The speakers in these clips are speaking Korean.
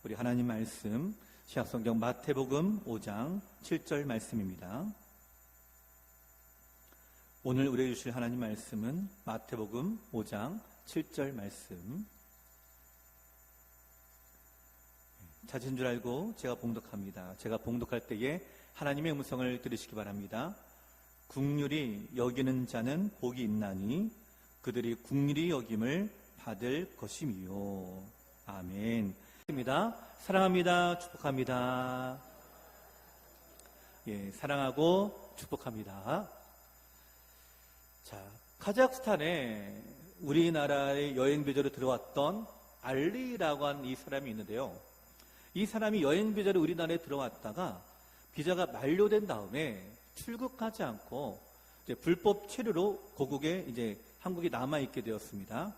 우리 하나님 말씀 신약성경 마태복음 5장 7절 말씀입니다. 오늘 우리에게 주실 하나님 말씀은 마태복음 5장 7절 말씀. 찾은 줄 알고 제가 봉독합니다. 제가 봉독할 때에 하나님의 음성을 들으시기 바랍니다. 긍휼히 여기는 자는 복이 있나니 그들이 긍휼히 여김을 받을 것이미요. 아멘. 사랑합니다. 축복합니다. 사랑하고 축복합니다. 자, 카자흐스탄에 우리나라의 여행 비자로 들어왔던 알리라고 하는 이 사람이 있는데요. 이 사람이 여행 비자로 우리나라에 들어왔다가 비자가 만료된 다음에 출국하지 않고 이제 불법 체류로 고국에 이제 한국에 남아 있게 되었습니다.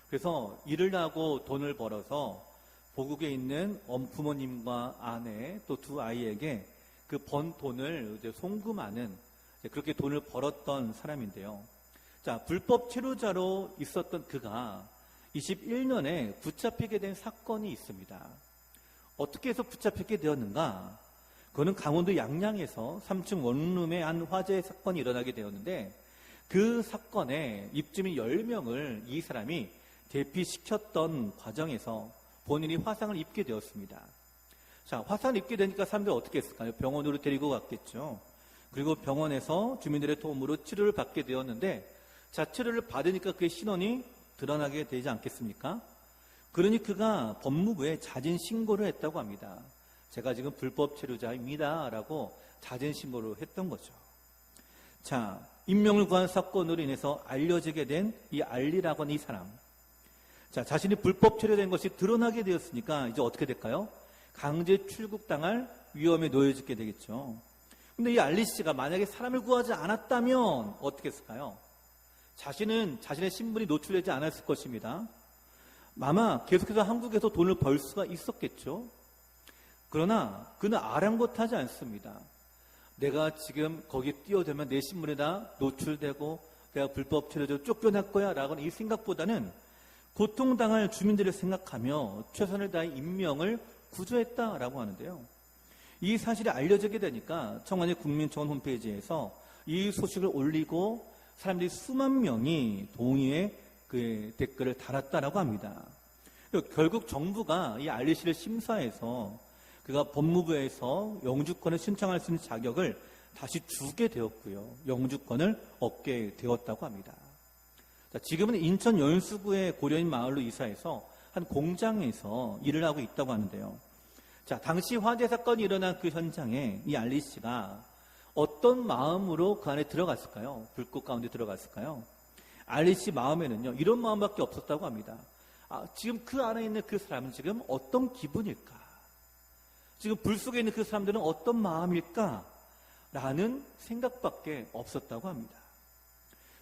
그래서 일을 하고 돈을 벌어서 보국에 있는 부모님과 아내 또 두 아이에게 그 번 돈을 이제 송금하는 그렇게 돈을 벌었던 사람인데요. 자, 불법 체류자로 있었던 그가 21년에 붙잡히게 된 사건이 있습니다. 어떻게 해서 붙잡히게 되었는가? 그거는 강원도 양양에서 3층 원룸에 한 화재 사건이 일어나게 되었는데 그 사건에 입주민 10명을 이 사람이 대피시켰던 과정에서 본인이 화상을 입게 되었습니다. 자, 화상을 입게 되니까 사람들이 어떻게 했을까요? 병원으로 데리고 갔겠죠. 그리고 병원에서 주민들의 도움으로 치료를 받게 되었는데, 자, 치료를 받으니까 그의 신원이 드러나게 되지 않겠습니까? 그러니 그가 법무부에 자진 신고를 했다고 합니다. 제가 지금 불법 체류자입니다 라고 자진 신고를 했던 거죠. 자, 인명을 구한 사건으로 인해서 알려지게 된 이 알리라고 하는 이 사람. 자, 자신이 불법 체류된 것이 드러나게 되었으니까 이제 어떻게 될까요? 강제 출국당할 위험에 놓여지게 되겠죠. 근데 이 알리 씨가 만약에 사람을 구하지 않았다면 어떻게 했을까요? 자신은 자신의 신분이 노출되지 않았을 것입니다. 아마 계속해서 한국에서 돈을 벌 수가 있었겠죠. 그러나 그는 아랑곳하지 않습니다. 내가 지금 거기 뛰어들면 내 신분에 다 노출되고 내가 불법 체류자로 쫓겨날 거야 라고 하는 이 생각보다는 고통당할 주민들을 생각하며 최선을 다해 인명을 구조했다라고 하는데요. 이 사실이 알려지게 되니까 청와대 국민청원 홈페이지에서 이 소식을 올리고 사람들이 수만 명이 동의의 그 댓글을 달았다라고 합니다. 결국 정부가 이 알리 씨를 심사해서 그가 법무부에서 영주권을 신청할 수 있는 자격을 다시 주게 되었고요. 영주권을 얻게 되었다고 합니다. 자, 지금은 인천 연수구의 고려인 마을로 이사해서 한 공장에서 일을 하고 있다고 하는데요. 자, 당시 화재 사건이 일어난 그 현장에 이 알리 씨가 어떤 마음으로 그 안에 들어갔을까요? 불꽃 가운데 들어갔을까요? 알리 씨 마음에는요, 이런 마음밖에 없었다고 합니다. 지금 그 안에 있는 그 사람은 지금 어떤 기분일까? 지금 불 속에 있는 그 사람들은 어떤 마음일까? 라는 생각밖에 없었다고 합니다.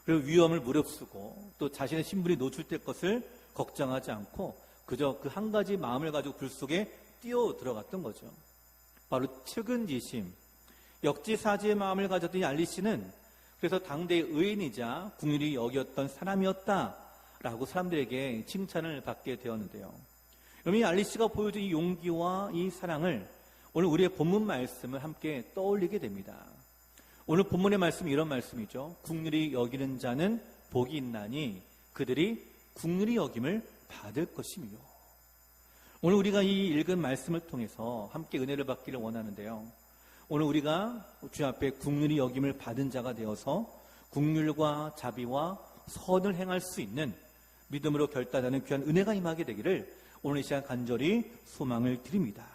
그리고 위험을 무릅쓰고 또 자신의 신분이 노출될 것을 걱정하지 않고 그저 그 한 가지 마음을 가지고 불 속에 뛰어 들어갔던 거죠. 바로 측은지심, 역지사지의 마음을 가졌던 이 알리 씨는 그래서 당대의 의인이자 긍휼히 여겼던 사람이었다라고 사람들에게 칭찬을 받게 되었는데요. 그럼 이 알리 씨가 보여준 이 용기와 이 사랑을 오늘 우리의 본문 말씀을 함께 떠올리게 됩니다. 오늘 본문의 말씀이 이런 말씀이죠. 긍휼히 여기는 자는 복이 있나니 그들이 긍휼히 여김을 받을 것이며. 오늘 우리가 이 읽은 말씀을 통해서 함께 은혜를 받기를 원하는데요. 오늘 우리가 주 앞에 긍휼히 여김을 받은 자가 되어서 긍휼과 자비와 선을 행할 수 있는 믿음으로 결단하는 귀한 은혜가 임하게 되기를 오늘 이 시간 간절히 소망을 드립니다.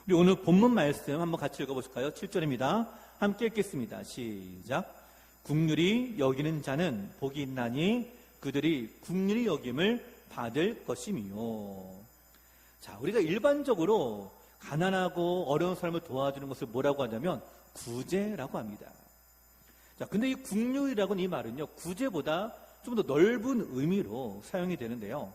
우리 오늘 본문 말씀 한번 같이 읽어보실까요? 7절입니다. 함께 읽겠습니다. 시작. 긍휼히 여기는 자는 복이 있나니 그들이 긍휼히 여김을 받을 것이미요. 자, 우리가 일반적으로 가난하고 어려운 사람을 도와주는 것을 뭐라고 하냐면 구제라고 합니다. 자, 근데 이 긍휼이라고는 이 말은요, 구제보다 좀 더 넓은 의미로 사용이 되는데요.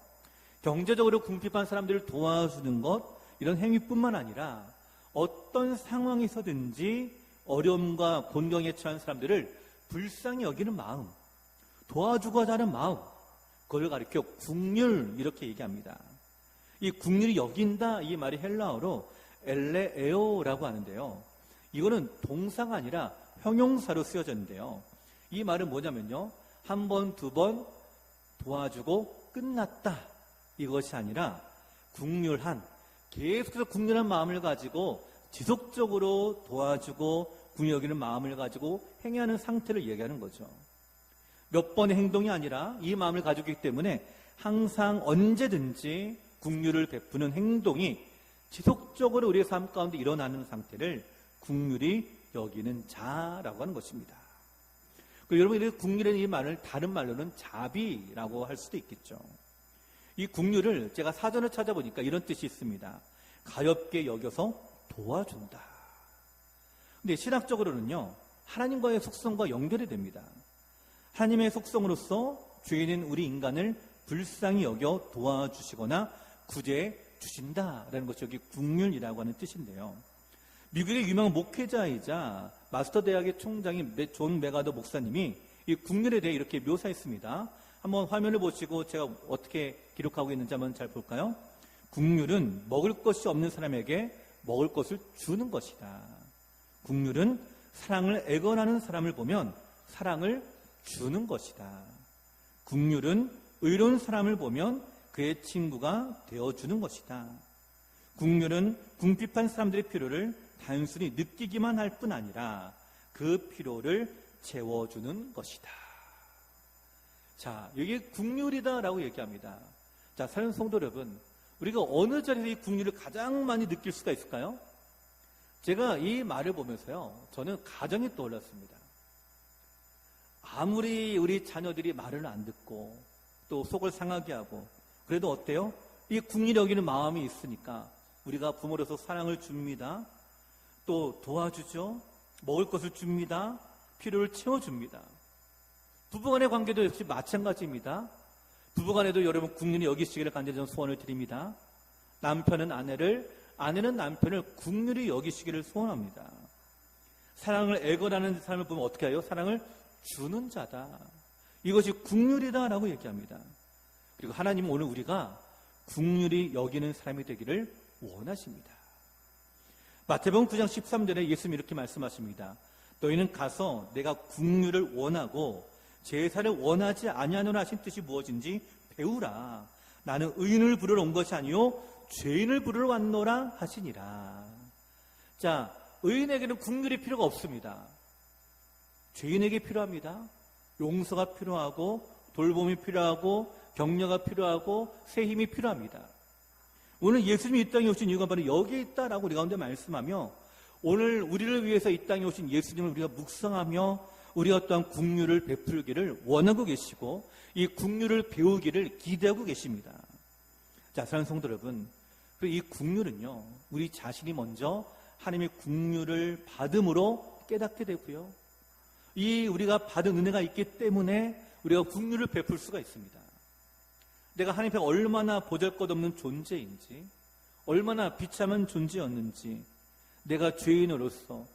경제적으로 궁핍한 사람들을 도와주는 것, 이런 행위뿐만 아니라 어떤 상황에서든지 어려움과 곤경에 처한 사람들을 불쌍히 여기는 마음, 도와주고자 하는 마음, 그걸 가리켜 긍휼 이렇게 얘기합니다. 이 국률이 여긴다 이 말이 헬라어로 엘레에오라고 하는데요. 이거는 동사가 아니라 형용사로 쓰여졌는데요. 이 말은 뭐냐면요. 한 번, 두 번 도와주고 끝났다. 이것이 아니라 국률한, 계속해서 국률한 마음을 가지고 지속적으로 도와주고 국률 여기는 마음을 가지고 행하는 상태를 얘기하는 거죠. 몇 번의 행동이 아니라 이 마음을 가지고 있기 때문에 항상 언제든지 국률을 베푸는 행동이 지속적으로 우리의 삶 가운데 일어나는 상태를 국률이 여기는 자라고 하는 것입니다. 여러분, 이 국률의 이 말을 다른 말로는 자비라고 할 수도 있겠죠. 이 국률을 제가 사전을 찾아보니까 이런 뜻이 있습니다. 가엾게 여겨서 도와준다. 근데 신학적으로는요, 하나님과의 속성과 연결이 됩니다. 하나님의 속성으로서 죄인인 우리 인간을 불쌍히 여겨 도와주시거나 구제해 주신다라는 것이 여기 국률이라고 하는 뜻인데요. 미국의 유명한 목회자이자 마스터 대학의 총장인 존 메가더 목사님이 이 국률에 대해 이렇게 묘사했습니다. 한번 화면을 보시고 제가 어떻게 기록하고 있는지 한번 잘 볼까요? 국률은 먹을 것이 없는 사람에게 먹을 것을 주는 것이다. 국률은 사랑을 애건하는 사람을 보면 사랑을 주는 것이다. 국률은 의로운 사람을 보면 그의 친구가 되어주는 것이다. 국률은 궁핍한 사람들의 필요를 단순히 느끼기만 할 뿐 아니라 그 필요를 채워주는 것이다. 자, 이게 국률이다라고 얘기합니다. 자, 사랑하는 성도 여러분, 우리가 어느 자리에서 이 국률을 가장 많이 느낄 수가 있을까요? 제가 이 말을 보면서요, 저는 가정이 떠올랐습니다. 아무리 우리 자녀들이 말을 안 듣고 또 속을 상하게 하고 그래도 어때요? 이 국률이 여기는 마음이 있으니까 우리가 부모로서 사랑을 줍니다. 또 도와주죠. 먹을 것을 줍니다. 필요를 채워줍니다. 부부간의 관계도 역시 마찬가지입니다. 부부간에도 여러분 국률이 여기시기를 간절히 저는 소원을 드립니다. 남편은 아내를, 아내는 남편을 국률이 여기시기를 소원합니다. 사랑을 애건하는 사람을 보면 어떻게 해요? 사랑을 주는 자다. 이것이 국률이다라고 얘기합니다. 그리고 하나님은 오늘 우리가 국률이 여기는 사람이 되기를 원하십니다. 마태복음 9장 13절에 예수님이 이렇게 말씀하십니다. 너희는 가서 내가 국률을 원하고 제사를 원하지 아니하노라 하신 뜻이 무엇인지 배우라. 나는 의인을 부르러 온 것이 아니요 죄인을 부르러 왔노라 하시니라. 자, 의인에게는 국률이 필요가 없습니다. 죄인에게 필요합니다. 용서가 필요하고 돌봄이 필요하고 격려가 필요하고 새 힘이 필요합니다. 오늘 예수님이 이 땅에 오신 이유가 바로 여기에 있다라고 우리 가운데 말씀하며 오늘 우리를 위해서 이 땅에 오신 예수님을 우리가 묵상하며 우리가 또한 국률을 베풀기를 원하고 계시고 이 국률을 배우기를 기대하고 계십니다. 자, 사랑하는 성도 여러분, 이 국률은요, 우리 자신이 먼저 하나님의 국률을 받음으로 깨닫게 되고요. 이 우리가 받은 은혜가 있기 때문에 우리가 국률을 베풀 수가 있습니다. 내가 하나님 앞에 얼마나 보잘것없는 존재인지, 얼마나 비참한 존재였는지, 내가 죄인으로서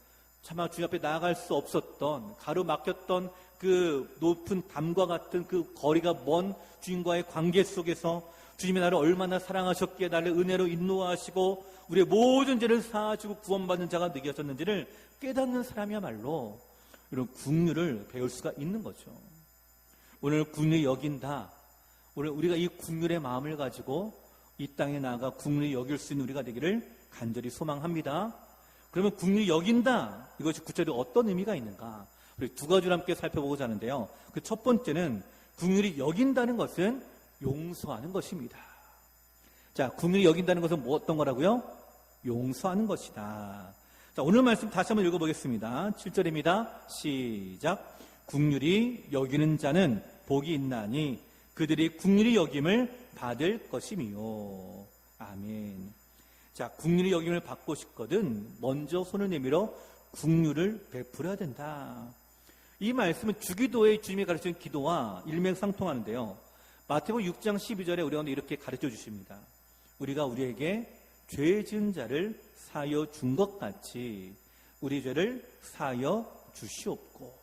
차마 주님 앞에 나아갈 수 없었던, 가로막혔던 그 높은 담과 같은 그 거리가 먼 주님과의 관계 속에서 주님이 나를 얼마나 사랑하셨기에 나를 은혜로 인도하시고 우리의 모든 죄를 사하시고 구원받는 자가 느껴졌는지를 깨닫는 사람이야말로 이런 국률을 배울 수가 있는 거죠. 오늘 국률이 여긴다. 오늘 우리가 이 국률의 마음을 가지고 이 땅에 나아가 국률이 여길 수 있는 우리가 되기를 간절히 소망합니다. 그러면 국률이 여긴다. 이것이 구체적으로 어떤 의미가 있는가? 우리 두 가지를 함께 살펴보고자 하는데요. 그 첫 번째는 국률이 여긴다는 것은 용서하는 것입니다. 자, 국률이 여긴다는 것은 뭐 어떤 거라고요? 용서하는 것이다. 자, 오늘 말씀 다시 한번 읽어보겠습니다. 7절입니다. 시작. 국률이 여기는 자는 복이 있나니 그들이 국률이 여김을 받을 것이미요. 아멘. 자, 국률이 여김을 받고 싶거든 먼저 손을 내밀어 국률을 베풀어야 된다. 이 말씀은 주기도의 주님이 가르치는 기도와 일맥상통하는데요. 마태복음 6장 12절에 우리 가운데 이렇게 가르쳐 주십니다. 우리가 우리에게 죄 지은 자를 사하여 준 것 같이 우리 죄를 사하여 주시옵고.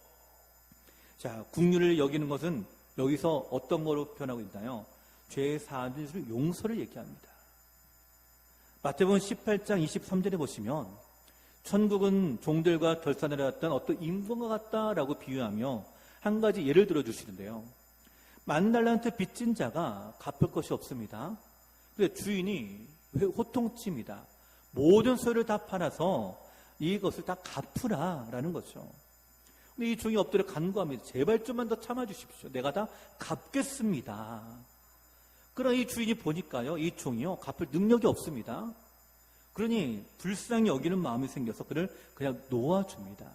자, 국률을 여기는 것은 여기서 어떤 거로 표현하고 있나요? 죄 사하는 용서를 얘기합니다. 마태복음 18장 23절에 보시면 천국은 종들과 결산을 해왔던 어떤 임금과 같다라고 비유하며 한 가지 예를 들어주시는데요. 10,000달란트 빚진 자가 갚을 것이 없습니다. 그래서 주인이 호통칩니다. 모든 소유를 다 팔아서 이것을 다 갚으라라는 거죠. 근데 이 종이 엎드려 간구합니다. 제발 좀만 더 참아주십시오. 내가 다 갚겠습니다. 그러나 이 주인이 보니까요, 이 종이요 갚을 능력이 없습니다. 그러니 불쌍히 여기는 마음이 생겨서 그를 그냥 놓아줍니다.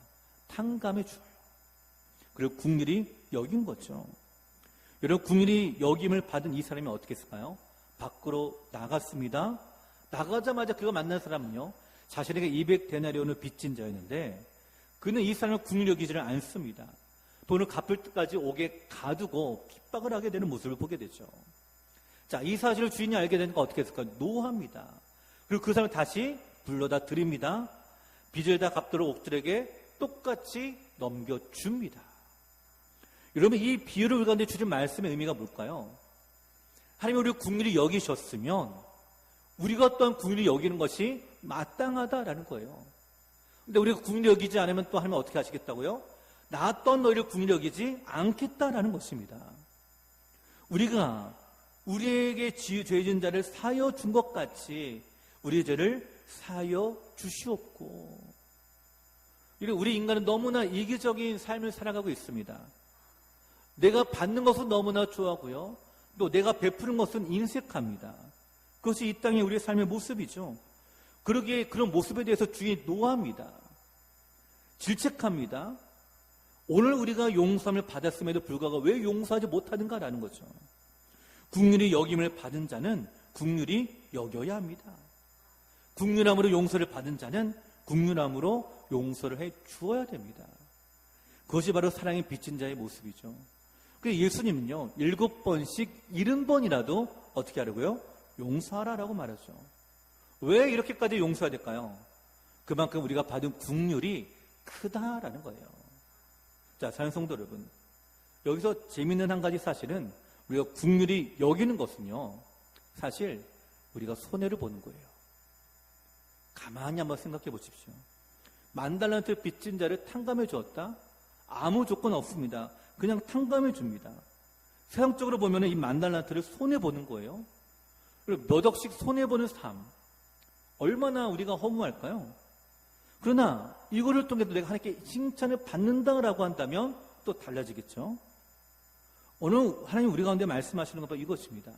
탕감해 줘요. 그리고 국률이 여긴 거죠. 여러분, 국률이 여김을 받은 이 사람이 어떻게 했을까요? 밖으로 나갔습니다. 나가자마자 그가 만난 사람은요, 자신에게 200데나리온을 빚진 자였는데 그는 이 사람을 국률 여기지를 않습니다. 돈을 갚을 때까지 옥에 가두고 핍박을 하게 되는 모습을 보게 되죠. 자, 이 사실을 주인이 알게 되니까 어떻게 했을까요? 노합니다. 그리고 그 사람을 다시 불러다 드립니다. 빚을 다 갚도록 옥들에게 똑같이 넘겨줍니다. 여러분, 이 비유를 우리 가운데 주신 말씀의 의미가 뭘까요? 하나님이 우리를 국률이 여기셨으면 우리가 어떤 국률이 여기는 것이 마땅하다라는 거예요. 근데 우리가 국률이 여기지 않으면 또 하나님 어떻게 하시겠다고요? 나 어떤 너희를 국률이 여기지 않겠다라는 것입니다. 우리가 우리에게 죄진 자를 사여 준 것 같이 우리의 죄를 사여 주시옵고. 우리 인간은 너무나 이기적인 삶을 살아가고 있습니다. 내가 받는 것은 너무나 좋아하고요, 또 내가 베푸는 것은 인색합니다. 그것이 이 땅의 우리의 삶의 모습이죠. 그러기에 그런 모습에 대해서 주인이 노합니다. 질책합니다. 오늘 우리가 용서함을 받았음에도 불구하고 왜 용서하지 못하는가라는 거죠. 국률이 여김을 받은 자는 국률이 여겨야 합니다. 국률함으로 용서를 받은 자는 국률함으로 용서를 해 주어야 됩니다. 그것이 바로 사랑의 빚진 자의 모습이죠. 그래서 예수님은요, 7번씩 70번이라도 어떻게 하라고요? 용서하라라고 말하죠. 왜 이렇게까지 용서해야 될까요? 그만큼 우리가 받은 국률이 크다라는 거예요. 자, 사랑하는 성도 여러분, 여기서 재밌는 한 가지 사실은 우리가 국률이 여기는 것은요, 사실 우리가 손해를 보는 거예요. 가만히 한번 생각해 보십시오. 10,000달란트 빚진 자를 탕감해 주었다? 아무 조건 없습니다. 그냥 탕감해 줍니다. 세상적으로 보면 이 10,000달란트를 손해보는 거예요. 그리고 몇 억씩 손해보는 삶, 얼마나 우리가 허무할까요? 그러나 이거를 통해서 내가 하나님께 칭찬을 받는다라고 한다면 또 달라지겠죠. 오늘 하나님 우리 가운데 말씀하시는 건 바로 이것입니다.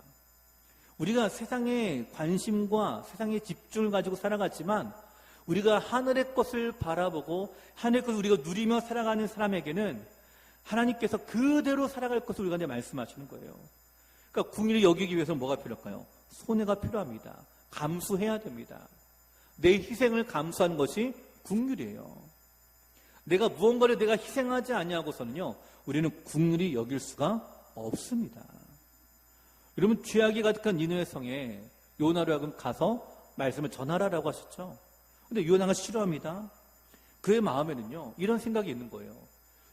우리가 세상의 관심과 세상의 집중을 가지고 살아갔지만 우리가 하늘의 것을 바라보고 하늘의 것을 우리가 누리며 살아가는 사람에게는 하나님께서 그대로 살아갈 것을 우리 가운데 말씀하시는 거예요. 그러니까 국률을 여기기 위해서는 뭐가 필요할까요? 손해가 필요합니다. 감수해야 됩니다. 내 희생을 감수하는 것이 국률이에요. 내가 무언가를 내가 희생하지 아니하고서는요, 우리는 국률이 여길 수가 없습니다. 여러분, 죄악이 가득한 니느웨 성에 요나로 하여금 가서 말씀을 전하라라고 하셨죠. 근데 요나가 싫어합니다. 그의 마음에는요, 이런 생각이 있는 거예요.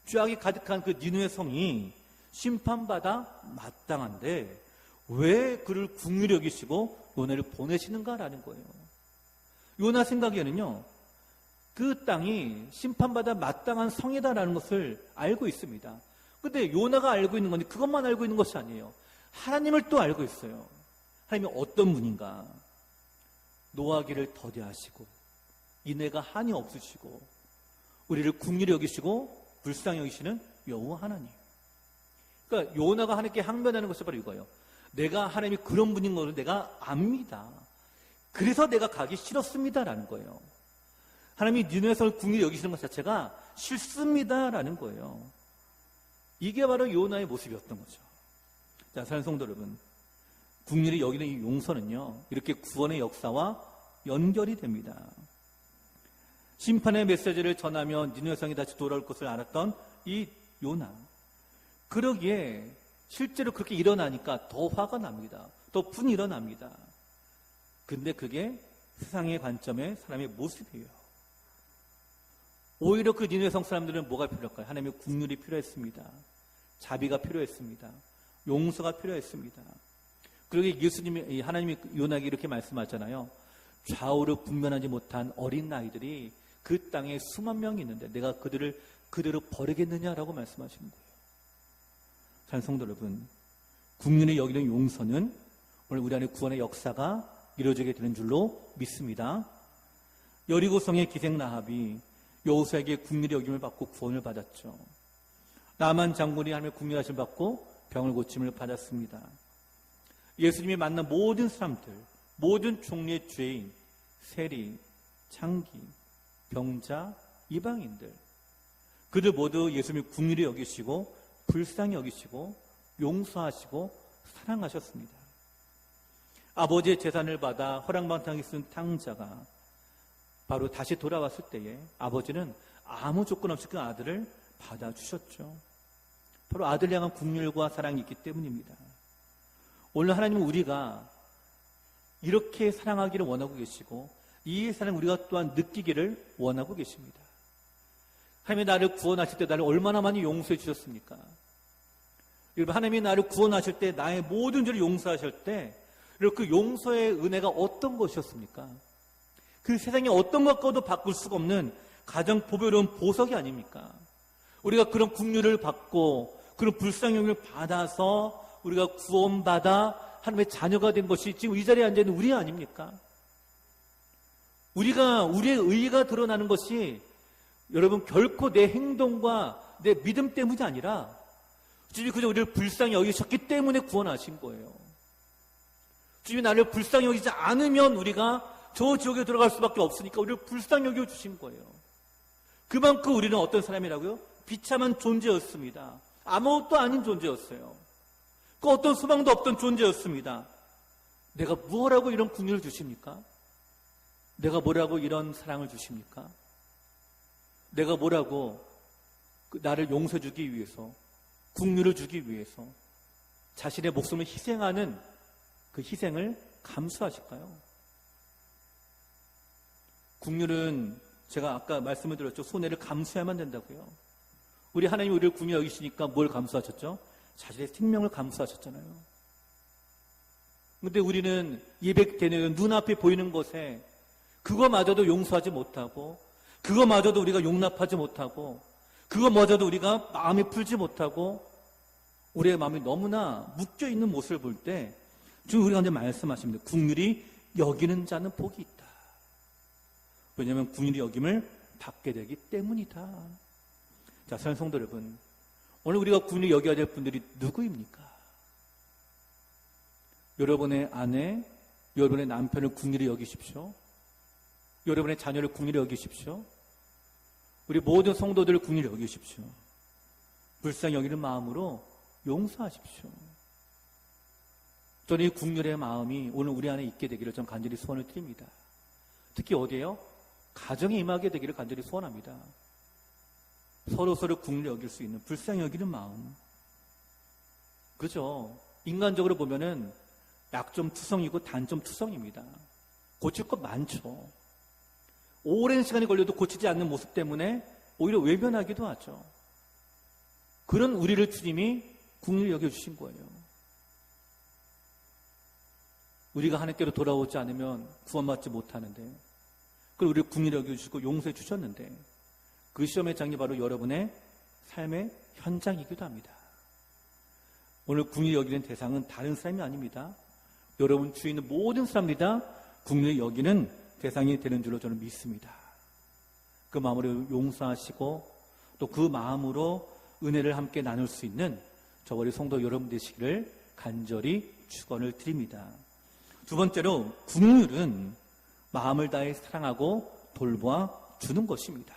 죄악이 가득한 그 니느웨 성이 심판받아 마땅한데 왜 그를 국률이 여기시고 요나를 보내시는가라는 거예요. 요나 생각에는요, 그 땅이 심판받아 마땅한 성이다라는 것을 알고 있습니다. 근데 요나가 알고 있는 건데 그것만 알고 있는 것이 아니에요. 하나님을 또 알고 있어요. 하나님이 어떤 분인가? 노하기를 더디하시고 인애가 한이 없으시고 우리를 국률이 여기시고 불쌍히 여기시는 여호와 하나님. 그러니까 요나가 하나님께 항변하는 것이 바로 이거예요. 내가 하나님이 그런 분인 것을 내가 압니다. 그래서 내가 가기 싫었습니다라는 거예요. 하나님이 니느웨 성을 국률이 여기시는 것 자체가 싫습니다라는 거예요. 이게 바로 요나의 모습이었던 거죠. 자, 사랑하는 성도 여러분, 국률이 여기는 이 용서는요, 이렇게 구원의 역사와 연결이 됩니다. 심판의 메시지를 전하면 니느웨 성이 다시 돌아올 것을 알았던 이 요나. 그러기에 실제로 그렇게 일어나니까 더 화가 납니다. 더 분이 일어납니다. 근데 그게 세상의 관점의 사람의 모습이에요. 오히려 그 니느웨 성 사람들은 뭐가 필요할까요? 하나님의 국률이 필요했습니다. 자비가 필요했습니다. 용서가 필요했습니다. 그러기에 예수님이, 하나님이 요나에게 이렇게 말씀하잖아요. 좌우로 분별하지 못한 어린 아이들이 그 땅에 수만 명이 있는데 내가 그들을 그대로 버리겠느냐라고 말씀하시는 거예요. 잘 성도 여러분, 국민이 여기는 용서는 오늘 우리 안에 구원의 역사가 이루어지게 되는 줄로 믿습니다. 여리고성의 기생 라합이 여호수아에게 국민의 여김을 받고 구원을 받았죠. 나만 장군이 하나님의 국민하심을 받고 병을 고침을 받았습니다. 예수님이 만난 모든 사람들, 모든 종류의 죄인, 세리, 창기, 병자, 이방인들, 그들 모두 예수님이 국민이 여기시고 불쌍히 여기시고 용서하시고 사랑하셨습니다. 아버지의 재산을 받아 허랑방탕에 쓴 탕자가 바로 다시 돌아왔을 때에 아버지는 아무 조건 없이 그 아들을 받아주셨죠. 바로 아들을 향한 국률과 사랑이 있기 때문입니다. 오늘 하나님은 우리가 이렇게 사랑하기를 원하고 계시고 이 사랑을 우리가 또한 느끼기를 원하고 계십니다. 하나님이 나를 구원하실 때 나를 얼마나 많이 용서해 주셨습니까? 여러분, 하나님이 나를 구원하실 때 나의 모든 죄를 용서하실 때 그 용서의 은혜가 어떤 것이었습니까? 그 세상에 어떤 것과도 바꿀 수가 없는 가장 보배로운 보석이 아닙니까? 우리가 그런 국률을 받고 그런 불쌍형을 받아서 우리가 구원받아 하나님의 자녀가 된 것이 지금 이 자리에 앉아있는 우리 아닙니까? 우리의 의의가 드러나는 것이 여러분 결코 내 행동과 내 믿음 때문이 아니라 주님이 그저 우리를 불쌍히 여기셨기 때문에 구원하신 거예요. 주님이 나를 불쌍히 여기지 않으면 우리가 저 지옥에 들어갈 수밖에 없으니까 우리를 불쌍히 여겨주신 거예요. 그만큼 우리는 어떤 사람이라고요? 비참한 존재였습니다. 아무것도 아닌 존재였어요. 그 어떤 소망도 없던 존재였습니다. 내가 뭐라고 이런 긍휼을 주십니까? 내가 뭐라고 이런 사랑을 주십니까? 내가 뭐라고 나를 용서해 주기 위해서, 긍휼을 주기 위해서 자신의 목숨을 희생하는 그 희생을 감수하실까요? 긍휼은 제가 아까 말씀을 드렸죠. 손해를 감수해야만 된다고요. 우리 하나님이 우리를 긍휼히 여기시니까 뭘 감수하셨죠? 자신의 생명을 감수하셨잖아요. 그런데 우리는 예배되는 눈앞에 보이는 것에 그거마저도 용서하지 못하고 그거마저도 우리가 용납하지 못하고 그거마저도 우리가 마음이 풀지 못하고 우리의 마음이 너무나 묶여있는 모습을 볼 때 지금 우리가 이제 말씀하십니다. 긍휼히 여기는 자는 복이 있다. 왜냐하면 긍휼히 여김을 받게 되기 때문이다. 자, 사랑하는 성도 여러분, 오늘 우리가 긍휼히 여겨야 될 분들이 누구입니까? 여러분의 아내, 여러분의 남편을 긍휼히 여기십시오. 여러분의 자녀를 긍휼히 여기십시오. 우리 모든 성도들을 긍휼히 여기십시오. 불쌍히 여기는 마음으로 용서하십시오. 저는 이 긍휼의 마음이 오늘 우리 안에 있게 되기를 전 간절히 소원을 드립니다. 특히 어디에요? 가정에 임하게 되기를 간절히 소원합니다. 서로서로 긍휼히 여길 수 있는 불쌍히 여기는 마음. 그죠? 인간적으로 보면은 약점 투성이고 단점 투성입니다. 고칠 것 많죠. 오랜 시간이 걸려도 고치지 않는 모습 때문에 오히려 외면하기도 하죠. 그런 우리를 주님이 긍휼히 여겨주신 거예요. 우리가 하나님께로 돌아오지 않으면 구원받지 못하는데 그걸 우리를 긍휼히 여겨주시고 용서해 주셨는데 그 시험의 장이 바로 여러분의 삶의 현장이기도 합니다. 오늘 긍휼히 여기는 대상은 다른 사람이 아닙니다. 여러분 주위에 있는 모든 사람들이 다 긍휼히 여기는 대상이 되는 줄로 저는 믿습니다. 그 마음으로 용서하시고 또 그 마음으로 은혜를 함께 나눌 수 있는 저 우리 성도 여러분 되시기를 간절히 축원을 드립니다. 두 번째로 긍휼은 마음을 다해 사랑하고 돌보아 주는 것입니다.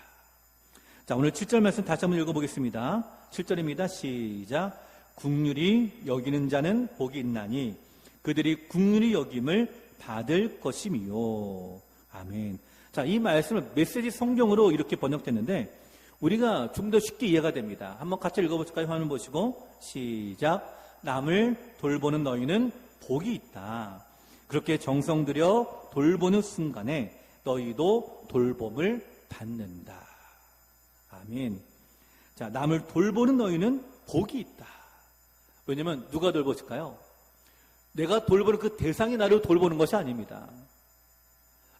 자, 오늘 7절 말씀 다시 한번 읽어보겠습니다. 7절입니다. 시작. 긍휼히 여기는 자는 복이 있나니 그들이 긍휼히 여김을 받을 것이미요. 아멘. 자, 이 말씀은 메시지 성경으로 이렇게 번역됐는데 우리가 좀 더 쉽게 이해가 됩니다. 한번 같이 읽어볼까요? 화면 보시고 시작. 남을 돌보는 너희는 복이 있다. 그렇게 정성 들여 돌보는 순간에 너희도 돌봄을 받는다. 아멘. 자, 남을 돌보는 너희는 복이 있다. 왜냐면 누가 돌보실까요? 내가 돌보는 그 대상이 나를 돌보는 것이 아닙니다.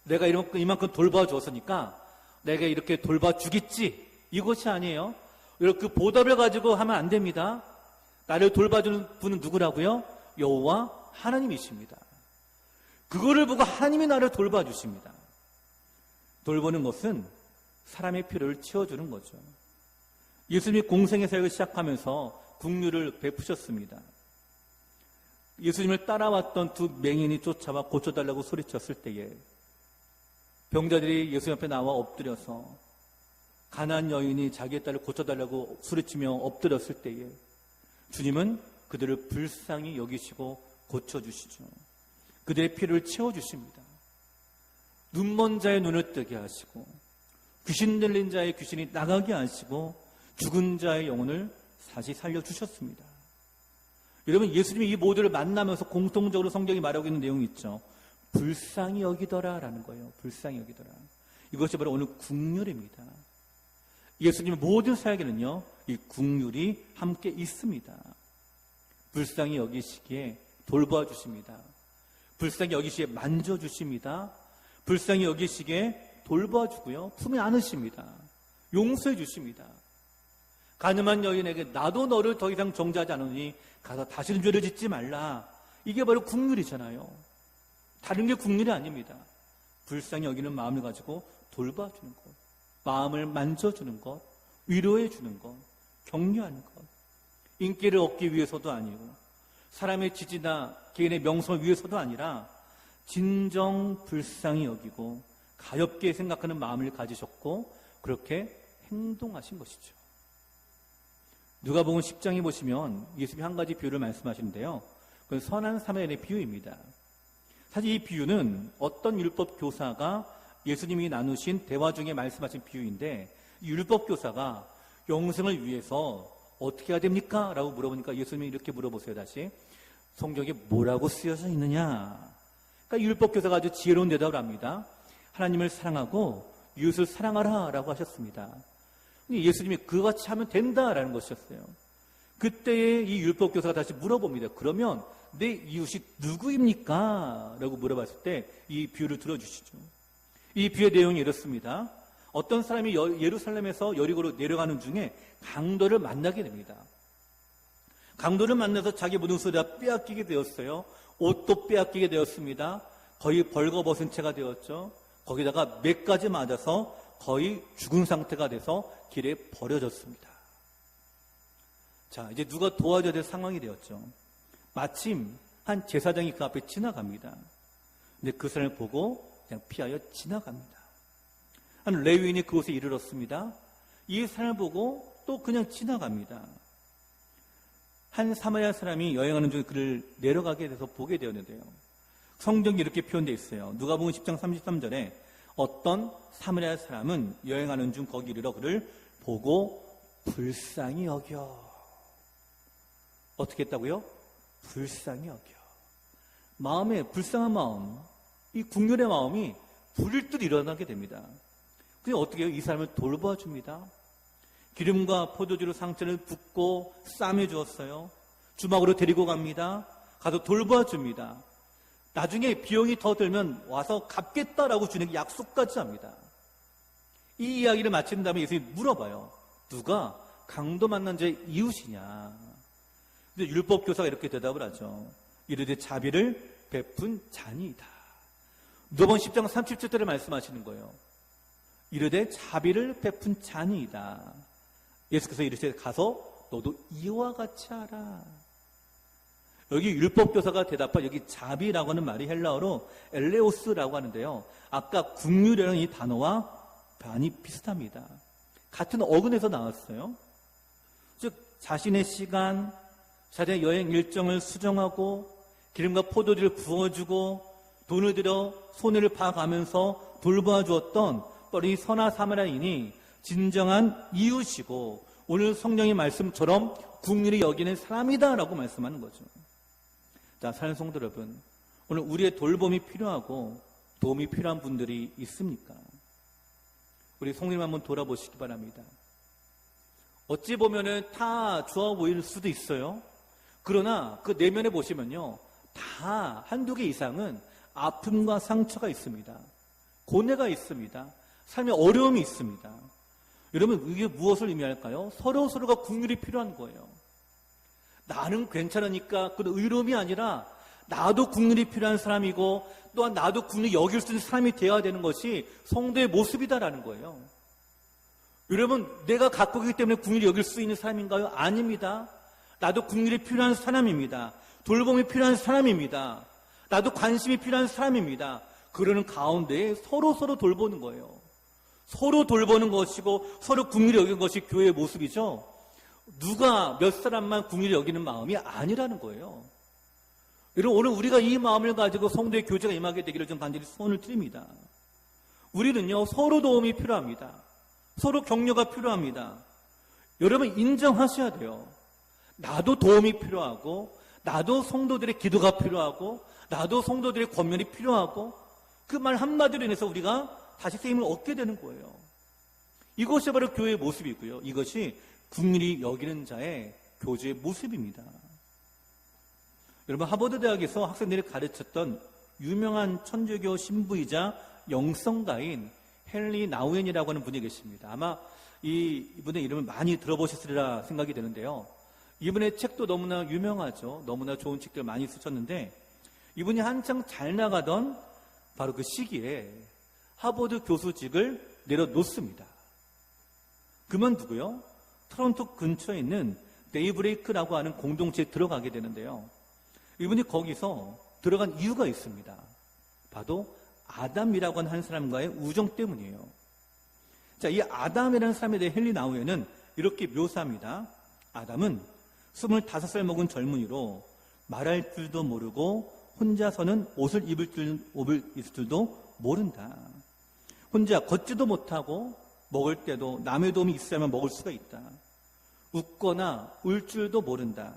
내가 이만큼 돌봐주었으니까 내가 이렇게 돌봐주겠지. 이것이 아니에요. 그 보답을 가지고 하면 안 됩니다. 나를 돌봐주는 분은 누구라고요? 여호와 하나님이십니다. 그거를 보고 하나님이 나를 돌봐주십니다. 돌보는 것은 사람의 필요를 채워주는 거죠. 예수님이 공생의 사역을 시작하면서 긍휼을 베푸셨습니다. 예수님을 따라왔던 두 맹인이 쫓아와 고쳐달라고 소리쳤을 때에 병자들이 예수님 앞에 나와 엎드려서 가난한 여인이 자기의 딸을 고쳐달라고 소리치며 엎드렸을 때에 주님은 그들을 불쌍히 여기시고 고쳐주시죠. 그들의 필요를 채워주십니다. 눈먼 자의 눈을 뜨게 하시고 귀신 들린 자의 귀신이 나가게 하시고 죽은 자의 영혼을 다시 살려주셨습니다. 여러분, 예수님이 이 모두를 만나면서 공통적으로 성경이 말하고 있는 내용이 있죠. 불쌍히 여기더라라는 거예요. 불쌍히 여기더라. 이것이 바로 오늘 긍휼입니다. 예수님의 모든 사역에는요, 이 긍휼이 함께 있습니다. 불쌍히 여기시기에 돌봐주십니다. 불쌍히 여기시기에 만져주십니다. 불쌍히 여기시기에 돌봐주고요, 품에 안으십니다. 용서해 주십니다. 가늠한 여인에게 나도 너를 더 이상 정죄하지 않으니 가서 다시는 죄를 짓지 말라. 이게 바로 긍휼이잖아요. 다른 게 긍휼이 아닙니다. 불쌍히 여기는 마음을 가지고 돌봐주는 것, 마음을 만져주는 것, 위로해 주는 것, 격려하는 것. 인기를 얻기 위해서도 아니고 사람의 지지나 개인의 명성을 위해서도 아니라 진정 불쌍히 여기고 가엾게 생각하는 마음을 가지셨고 그렇게 행동하신 것이죠. 누가복음 10장에 보시면 예수님이 한 가지 비유를 말씀하시는데요. 그건 선한 사마리아인의 비유입니다. 사실 이 비유는 어떤 율법 교사가 예수님이 나누신 대화 중에 말씀하신 비유인데, 이 율법 교사가 영생을 위해서 어떻게 해야 됩니까? 라고 물어보니까 예수님이 이렇게 물어보세요. 다시 성경에 뭐라고 쓰여져 있느냐? 그러니까 율법 교사가 아주 지혜로운 대답을 합니다. 하나님을 사랑하고 이웃을 사랑하라 라고 하셨습니다. 예수님이 그같이 하면 된다라는 것이었어요. 그때에 이 율법 교사가 다시 물어봅니다. 그러면 내 이웃이 누구입니까? 라고 물어봤을 때 이 비유를 들어주시죠. 이 비유의 내용이 이렇습니다. 어떤 사람이 예루살렘에서 여리고로 내려가는 중에 강도를 만나게 됩니다. 강도를 만나서 자기 모든 것을 다 빼앗기게 되었어요. 옷도 빼앗기게 되었습니다. 거의 벌거벗은 채가 되었죠. 거기다가 맥까지 맞아서 거의 죽은 상태가 돼서 길에 버려졌습니다. 자, 이제 누가 도와줘야 될 상황이 되었죠. 마침 한 제사장이 그 앞에 지나갑니다. 근데 그 사람을 보고 그냥 피하여 지나갑니다. 한 레위인이 그곳에 이르렀습니다. 이 사람을 보고 또 그냥 지나갑니다. 한 사마리아 사람이 여행하는 중에 그를 내려가게 돼서 보게 되었는데요. 성경이 이렇게 표현되어 있어요. 누가복음 10장 33절에 어떤 사마리아 사람은 여행하는 중 거기 이르러 그를 보고 불쌍히 여겨. 어떻게 했다고요? 불쌍히 여겨. 마음에 불쌍한 마음, 이 긍휼의 마음이 불일 일어나게 됩니다. 그냥 어떻게 해요? 이 사람을 돌봐줍니다. 기름과 포도주로 상처를 붓고 싸매 주었어요. 주막으로 데리고 갑니다. 가서 돌봐줍니다. 나중에 비용이 더 들면 와서 갚겠다라고 주는 약속까지 합니다. 이 이야기를 마친 다음에 예수님이 물어봐요. 누가 강도 만난 자의 이웃이냐? 근데 율법교사가 이렇게 대답을 하죠. 이르되 자비를 베푼 자니이다. 누가복음 10장 37절에 말씀하시는 거예요. 이르되 자비를 베푼 자니이다. 예수께서 이르시되 가서 너도 이와 같이 하라. 여기 율법교사가 대답한 여기 자비라고 하는 말이 헬라어로 엘레오스라고 하는데요. 아까 긍휼이라는 이 단어와 많이 비슷합니다. 같은 어근에서 나왔어요. 즉 자신의 시간, 자신의 여행 일정을 수정하고 기름과 포도주를 부어주고 돈을 들여 손해를 봐가면서 돌봐주었던 이 선한 사마리아인이 진정한 이웃이고 오늘 성령의 말씀처럼 긍휼히 여기는 사람이다라고 말씀하는 거죠. 자, 사랑하는 성도 여러분, 오늘 우리의 돌봄이 필요하고 도움이 필요한 분들이 있습니까? 우리 성도님 한번 돌아보시기 바랍니다. 어찌 보면은 다 좋아 보일 수도 있어요. 그러나 그 내면에 보시면요, 다 한두 개 이상은 아픔과 상처가 있습니다. 고뇌가 있습니다. 삶에 어려움이 있습니다. 여러분, 이게 무엇을 의미할까요? 서로가 긍휼이 필요한 거예요. 나는 괜찮으니까 그 의로움이 아니라 나도 긍휼이 필요한 사람이고 또한 나도 긍휼히 여길 수 있는 사람이 되어야 되는 것이 성도의 모습이다라는 거예요. 여러분, 내가 갖고 있기 때문에 긍휼히 여길 수 있는 사람인가요? 아닙니다. 나도 긍휼이 필요한 사람입니다. 돌봄이 필요한 사람입니다. 나도 관심이 필요한 사람입니다. 그러는 가운데 서로 돌보는 거예요. 서로 돌보는 것이고 서로 긍휼히 여기는 것이 교회의 모습이죠. 누가 몇 사람만 긍휼히 여기는 마음이 아니라는 거예요. 여러분, 오늘 우리가 이 마음을 가지고 성도의 교제가 임하게 되기를 좀 간절히 소원을 드립니다. 우리는요, 서로 도움이 필요합니다. 서로 격려가 필요합니다. 여러분, 인정하셔야 돼요. 나도 도움이 필요하고 나도 성도들의 기도가 필요하고 나도 성도들의 권면이 필요하고 그 말 한마디로 인해서 우리가 다시 새 힘을 얻게 되는 거예요. 이것이 바로 교회의 모습이고요. 이것이 긍휼히 여기는 자의 교제의 모습입니다. 여러분, 하버드 대학에서 학생들이 가르쳤던 유명한 천주교 신부이자 영성가인 헨리 나우엔이라고 하는 분이 계십니다. 아마 이분의 이름을 많이 들어보셨으리라 생각이 되는데요. 이분의 책도 너무나 유명하죠. 너무나 좋은 책들 많이 쓰셨는데 이분이 한창 잘 나가던 바로 그 시기에 하버드 교수직을 내려놓습니다. 그만두고요, 토론토 근처에 있는 데이브레이크라고 하는 공동체에 들어가게 되는데요. 이분이 거기서 들어간 이유가 있습니다. 바로 아담이라고 하는 한 사람과의 우정 때문이에요. 자, 이 아담이라는 사람에 대해 헨리 나우엔은 이렇게 묘사합니다. 아담은 25살 먹은 젊은이로 말할 줄도 모르고 혼자서는 옷을 입을 줄도 모른다. 혼자 걷지도 못하고 먹을 때도 남의 도움이 있어야만 먹을 수가 있다. 웃거나 울 줄도 모른다.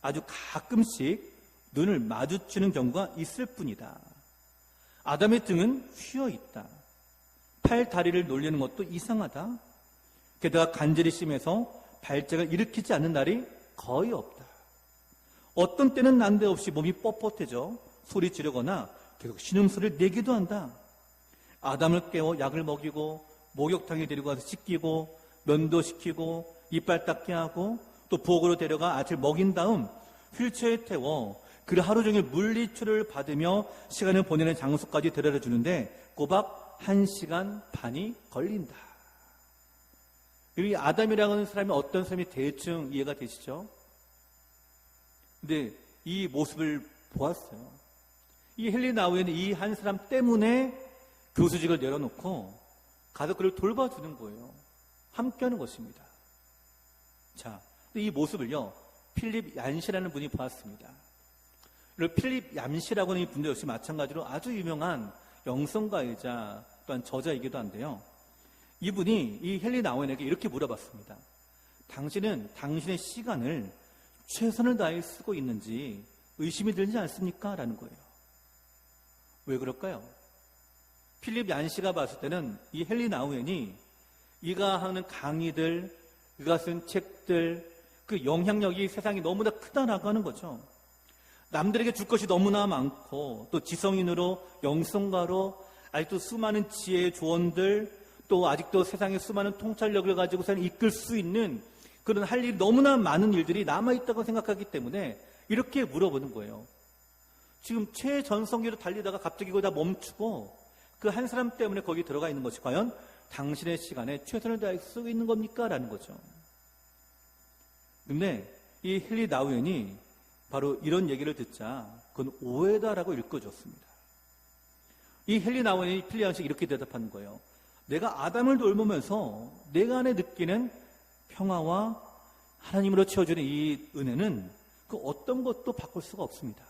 아주 가끔씩 눈을 마주치는 경우가 있을 뿐이다. 아담의 등은 휘어 있다. 팔, 다리를 놀리는 것도 이상하다. 게다가 간절히 심해서 발작을 일으키지 않는 날이 거의 없다. 어떤 때는 난데없이 몸이 뻣뻣해져 소리 지르거나 계속 신음소리를 내기도 한다. 아담을 깨워 약을 먹이고 목욕탕에 데리고 가서 씻기고 면도시키고 이빨 닦게 하고 또 부엌으로 데려가 아침을 먹인 다음 휠체어에 태워 그를 하루 종일 물리치료를 받으며 시간을 보내는 장소까지 데려다 주는데 꼬박 1시간 반이 걸린다. 이 아담이라는 사람이 어떤 사람이 대충 이해가 되시죠? 근데 이 모습을 보았어요. 이 헨리 나우엔은 이 한 사람 때문에 교수직을 내려놓고 가서 그를 돌봐주는 거예요. 함께하는 것입니다. 자, 이 모습을요, 필립 얀시라는 분이 보았습니다. 필립 얀시라고 하는 이 분도 역시 마찬가지로 아주 유명한 영성가이자 또한 저자이기도 한데요. 이분이 이 헨리 나우엔에게 이렇게 물어봤습니다. 당신은 당신의 시간을 최선을 다해 쓰고 있는지 의심이 들지 않습니까? 라는 거예요. 왜 그럴까요? 필립 얀시가 봤을 때는 이 헨리 나우엔이 이가 하는 강의들, 이가 쓴 책들, 그 영향력이 세상에 너무나 크다라고 하는 거죠. 남들에게 줄 것이 너무나 많고 또 지성인으로 영성가로 아직도 수많은 지혜의 조언들, 또 아직도 세상에 수많은 통찰력을 가지고 사람 이끌 수 있는 그런 할 일이 너무나 많은 일들이 남아있다고 생각하기 때문에 이렇게 물어보는 거예요. 지금 최전성기로 달리다가 갑자기 거기다 멈추고 그 한 사람 때문에 거기 들어가 있는 것이 과연 당신의 시간에 최선을 다해 쓰고 있는 겁니까? 라는 거죠. 근데 이 헨리 나우엔이 바로 이런 얘기를 듣자 그건 오해다라고 읽어줬습니다. 이 헨리 나우엔이 필립 얀시가 이렇게 대답하는 거예요. 내가 아담을 돌보면서 내가 안에 느끼는 평화와 하나님으로 채워주는 이 은혜는 그 어떤 것도 바꿀 수가 없습니다.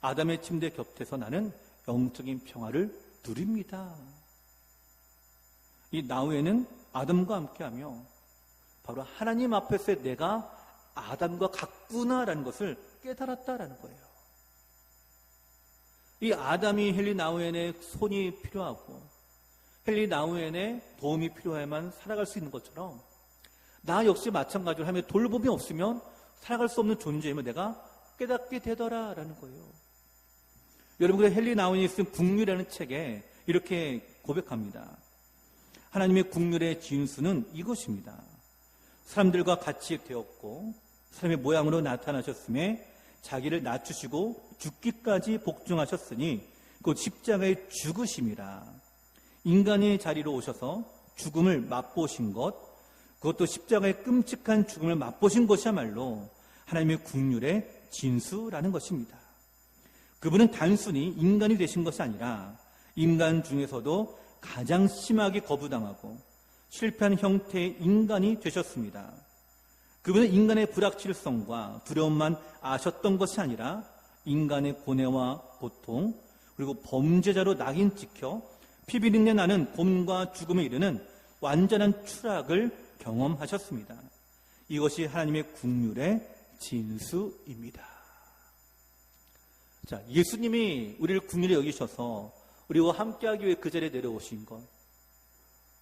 아담의 침대 곁에서 나는 영적인 평화를 누립니다. 이 나우엔은 아담과 함께하며 바로 하나님 앞에서 내가 아담과 같구나라는 것을 깨달았다라는 거예요. 이 아담이 헨리 나우엔의 손이 필요하고 헨리 나우엔의 도움이 필요해야만 살아갈 수 있는 것처럼 나 역시 마찬가지로 하며 돌봄이 없으면 살아갈 수 없는 존재임을 내가 깨닫게 되더라라는 거예요. 여러분, 그 헨리 나운이 쓴 국률이라는 책에 이렇게 고백합니다. 하나님의 국률의 진수는 이것입니다. 사람들과 같이 되었고 사람의 모양으로 나타나셨음에 자기를 낮추시고 죽기까지 복종하셨으니 곧 십자가의 죽으심이라. 인간의 자리로 오셔서 죽음을 맛보신 것, 그것도 십자가의 끔찍한 죽음을 맛보신 것이야말로 하나님의 국률의 진수라는 것입니다. 그분은 단순히 인간이 되신 것이 아니라 인간 중에서도 가장 심하게 거부당하고 실패한 형태의 인간이 되셨습니다. 그분은 인간의 불확실성과 두려움만 아셨던 것이 아니라 인간의 고뇌와 고통, 그리고 범죄자로 낙인 찍혀 피비린내 나는 곰과 죽음에 이르는 완전한 추락을 경험하셨습니다. 이것이 하나님의 국률의 진수입니다. 자, 예수님이 우리를 국률에 여기셔서 우리와 함께하기 위해 그 자리에 내려오신 것,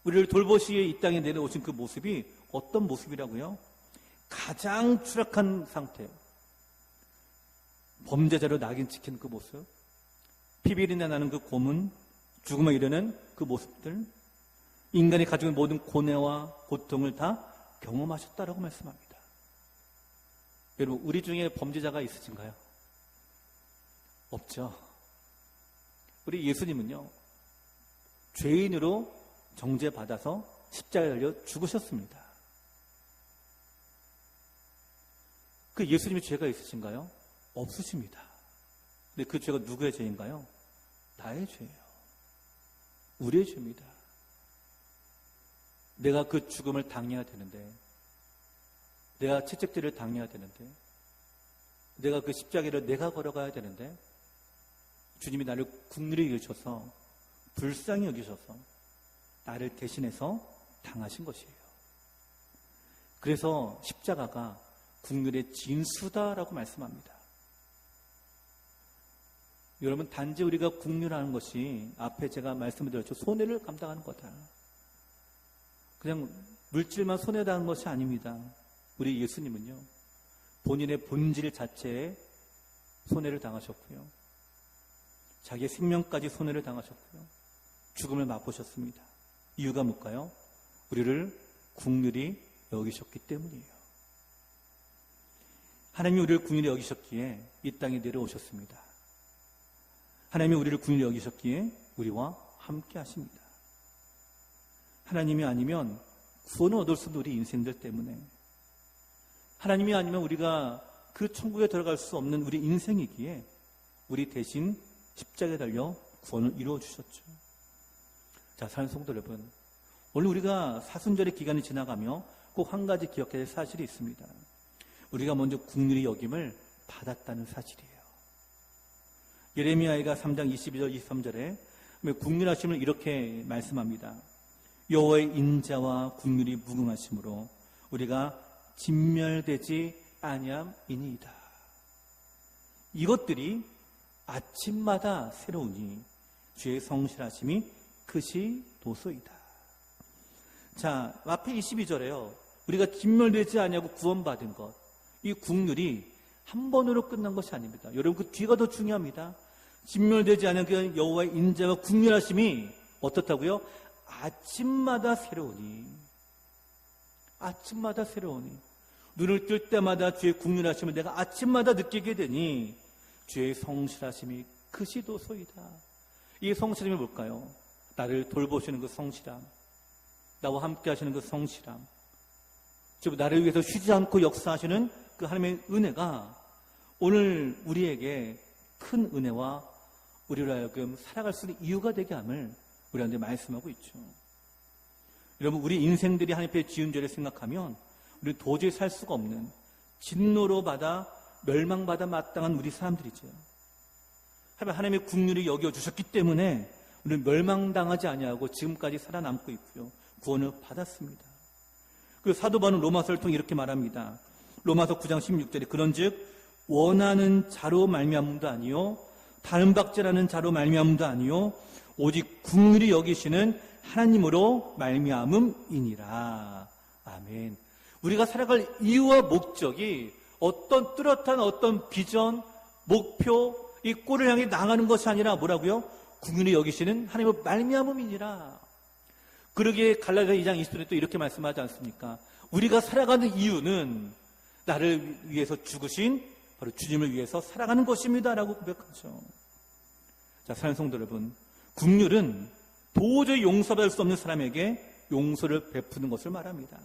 우리를 돌보시기 위해 이 땅에 내려오신 그 모습이 어떤 모습이라고요? 가장 추락한 상태, 범죄자로 낙인 찍힌 그 모습, 피비린내 나는 그 고문, 죽음에 이르는 그 모습들, 인간이 가지고 있는 모든 고뇌와 고통을 다 경험하셨다라고 말씀합니다. 여러분, 우리 중에 범죄자가 있으신가요? 없죠. 우리 예수님은요, 죄인으로 정죄받아서 십자가에 달려 죽으셨습니다. 그 예수님의 죄가 있으신가요? 없으십니다. 근데 그 죄가 누구의 죄인가요? 나의 죄예요. 우리의 죄입니다. 내가 그 죽음을 당해야 되는데, 내가 채찍질을 당해야 되는데, 내가 그 십자가를 내가 걸어가야 되는데, 주님이 나를 국률에 여기셔서, 불쌍히 여기셔서 나를 대신해서 당하신 것이에요. 그래서 십자가가 국률의 진수다라고 말씀합니다. 여러분, 단지 우리가 국률하는 것이 앞에 제가 말씀드렸죠. 손해를 감당하는 거다. 그냥 물질만 손해당한 것이 아닙니다. 우리 예수님은요, 본인의 본질 자체에 손해를 당하셨고요, 자기의 생명까지 손해를 당하셨고요, 죽음을 맛보셨습니다. 이유가 뭘까요? 우리를 국률이 여기셨기 때문이에요. 하나님이 우리를 국률이 여기셨기에 이 땅에 내려오셨습니다. 하나님이 우리를 국률이 여기셨기에 우리와 함께 하십니다. 하나님이 아니면 구원을 얻을 수 없는 우리 인생들 때문에, 하나님이 아니면 우리가 그 천국에 들어갈 수 없는 우리 인생이기에 우리 대신 십자가에 달려 구원을 이루어 주셨죠. 자, 사랑하는 성도 여러분, 오늘 우리가 사순절의 기간이 지나가며 꼭 한 가지 기억해야 될 사실이 있습니다. 우리가 먼저 국률이 여김을 받았다는 사실이에요. 예레미야가 3장 22절 23절에 국률하심을 이렇게 말씀합니다. 여호와의 인자와 국률이 무궁하심으로 우리가 진멸되지 아니함이니이다. 이것들이 아침마다 새로우니 주의 성실하심이 크시 도소이다. 자, 앞에 22절에요. 우리가 진멸되지 아니하고 구원받은 것, 이 국률이 한 번으로 끝난 것이 아닙니다. 여러분, 그 뒤가 더 중요합니다. 진멸되지 않은 그 여호와의 인자와 국률하심이 어떻다고요? 아침마다 새로우니, 아침마다 새로우니, 눈을 뜰 때마다 주의 국률하심을 내가 아침마다 느끼게 되니 주의 성실하심이 크시도소이다. 이 성실함이 뭘까요? 나를 돌보시는 그 성실함, 나와 함께 하시는 그 성실함, 즉 나를 위해서 쉬지 않고 역사하시는 그 하나님의 은혜가 오늘 우리에게 큰 은혜와 우리로 하여금 살아갈 수 있는 이유가 되게 함을 우리한테 말씀하고 있죠. 여러분, 우리 인생들이 하나님 앞에 지은 죄를 생각하면 우리 도저히 살 수가 없는, 진노로 받아 멸망받아 마땅한 우리 사람들이죠. 하나님의 국률이 여겨주셨기 때문에 우리는 멸망당하지 아니하고 지금까지 살아남고 있고요, 구원을 받았습니다. 그 사도 바울은 로마서를 통해 이렇게 말합니다. 로마서 9장 16절에 그런즉 원하는 자로 말미암음도 아니요 다른 박제라는 자로 말미암음도 아니요 오직 국률이 여기시는 하나님으로 말미암음이니라. 아멘. 우리가 살아갈 이유와 목적이 어떤 뚜렷한 어떤 비전, 목표, 이 꼴을 향해 나가는 것이 아니라 뭐라고요? 긍휼히 여기시는 하나님의 말미암음이니라. 그러기에 갈라디아 2장 20절에 또 이렇게 말씀하지 않습니까? 우리가 살아가는 이유는 나를 위해서 죽으신 바로 주님을 위해서 살아가는 것입니다 라고 고백하죠. 자, 사랑하는 성도 여러분, 긍휼은 도저히 용서받을 수 없는 사람에게 용서를 베푸는 것을 말합니다.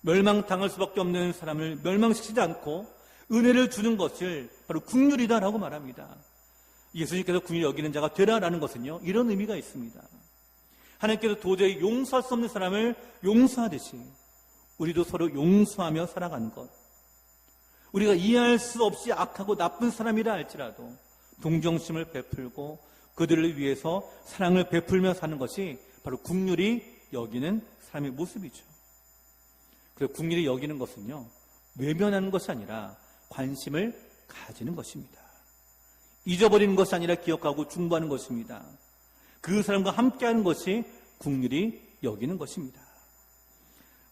멸망당할 수밖에 없는 사람을 멸망시키지 않고 은혜를 주는 것을 바로 긍휼이다라고 말합니다. 예수님께서 긍휼히 여기는 자가 되라라는 것은요, 이런 의미가 있습니다. 하나님께서 도저히 용서할 수 없는 사람을 용서하듯이 우리도 서로 용서하며 살아가는 것, 우리가 이해할 수 없이 악하고 나쁜 사람이라 할지라도 동정심을 베풀고 그들을 위해서 사랑을 베풀며 사는 것이 바로 긍휼히 여기는 사람의 모습이죠. 그래서 긍휼히 여기는 것은요, 외면하는 것이 아니라 관심을 가지는 것입니다. 잊어버리는 것이 아니라 기억하고 중보하는 것입니다. 그 사람과 함께하는 것이 긍휼히 여기는 것입니다.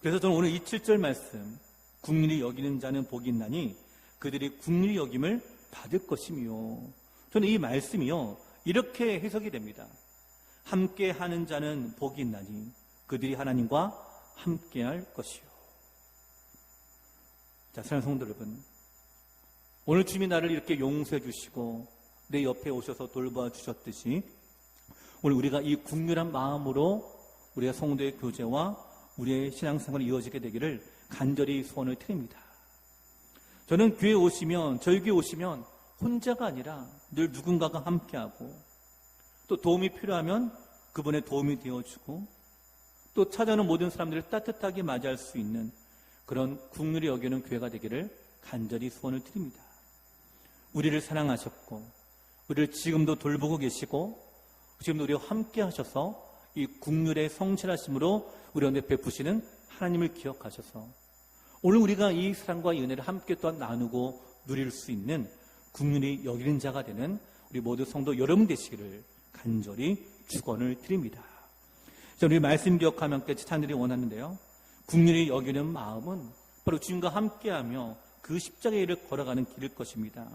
그래서 저는 오늘 이 7절 말씀, 긍휼히 여기는 자는 복이 있나니 그들이 긍휼히 여김을 받을 것이며, 저는 이 말씀이요 이렇게 해석이 됩니다. 함께하는 자는 복이 있나니 그들이 하나님과 함께할 것이요. 자, 사랑하는 성도 여러분, 오늘 주님이 나를 이렇게 용서해 주시고 내 옆에 오셔서 돌봐 주셨듯이 오늘 우리가 이 긍휼한 마음으로 우리가 성도의 교제와 우리의 신앙생활이 이어지게 되기를 간절히 소원을 드립니다. 저는 교회에 오시면, 저희 교회에 오시면 혼자가 아니라 늘 누군가가 함께하고 또 도움이 필요하면 그분의 도움이 되어주고 또 찾아오는 모든 사람들을 따뜻하게 맞이할 수 있는 그런 긍휼히 여기는 교회가 되기를 간절히 소원을 드립니다. 우리를 사랑하셨고 우리를 지금도 돌보고 계시고 지금도 우리와 함께 하셔서 이 긍휼의 성실하심으로 우리 가운데 베푸시는 하나님을 기억하셔서 오늘 우리가 이 사랑과 이 은혜를 함께 또한 나누고 누릴 수 있는 긍휼히 여기는 자가 되는 우리 모두 성도 여러분 되시기를 간절히 축원을 드립니다. 저는 우리 말씀 기억하며 함께 찬양드리기 원하는데요, 긍휼히 여기는 마음은 바로 주님과 함께하며 그 십자가의 일을 걸어가는 길일 것입니다.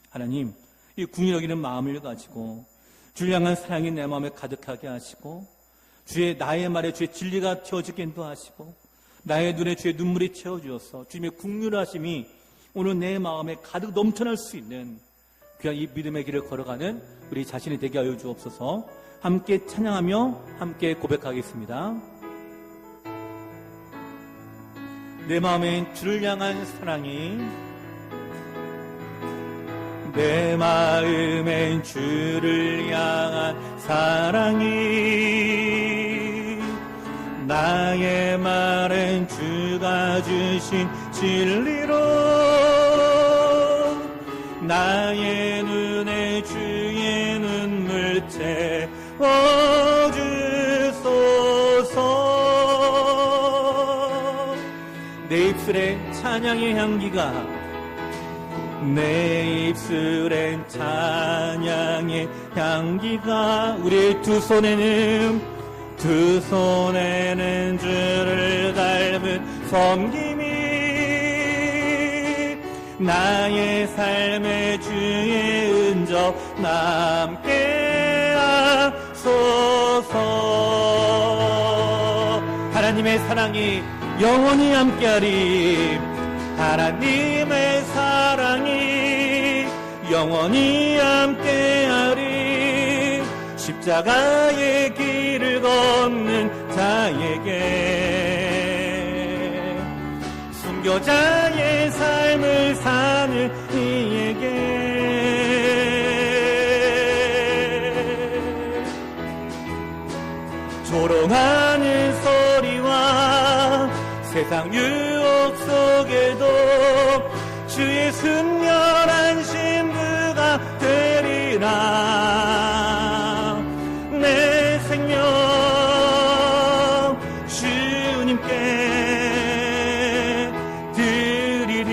하나님, 이 긍휼히 여기는 마음을 가지고 주를 향한 사랑이 내 마음에 가득하게 하시고 주의 나의 말에 주의 진리가 채워지게 인도하시고 나의 눈에 주의 눈물이 채워주어서 주님의 긍휼하심이 오늘 내 마음에 가득 넘쳐날 수 있는 그냥 이 믿음의 길을 걸어가는 우리 자신이 되게 하여 주옵소서. 함께 찬양하며 함께 고백하겠습니다. 내 마음엔 주를 향한 사랑이, 내 마음엔 주를 향한 사랑이, 나의 말엔 주가 주신 진리로 나의 눈에 주의 눈물 채워주소서. 내 입술에 찬양의 향기가, 내 입술엔 찬양의 향기가, 우리의 두 손에는 주를 닮은 섬김이 나의 삶의 주의 은적 남게 하소서. 하나님의 사랑이 영원히 함께하리, 하나님의 사랑이 영원히 함께하리, 십자가의 길을 걷는 자에게, 순교자의 삶을 사는 이에게, 조롱하는 소리와 세상 유혹 속에도 주의 순결한 신부가 되리라. 내 생명 주님께 드리리.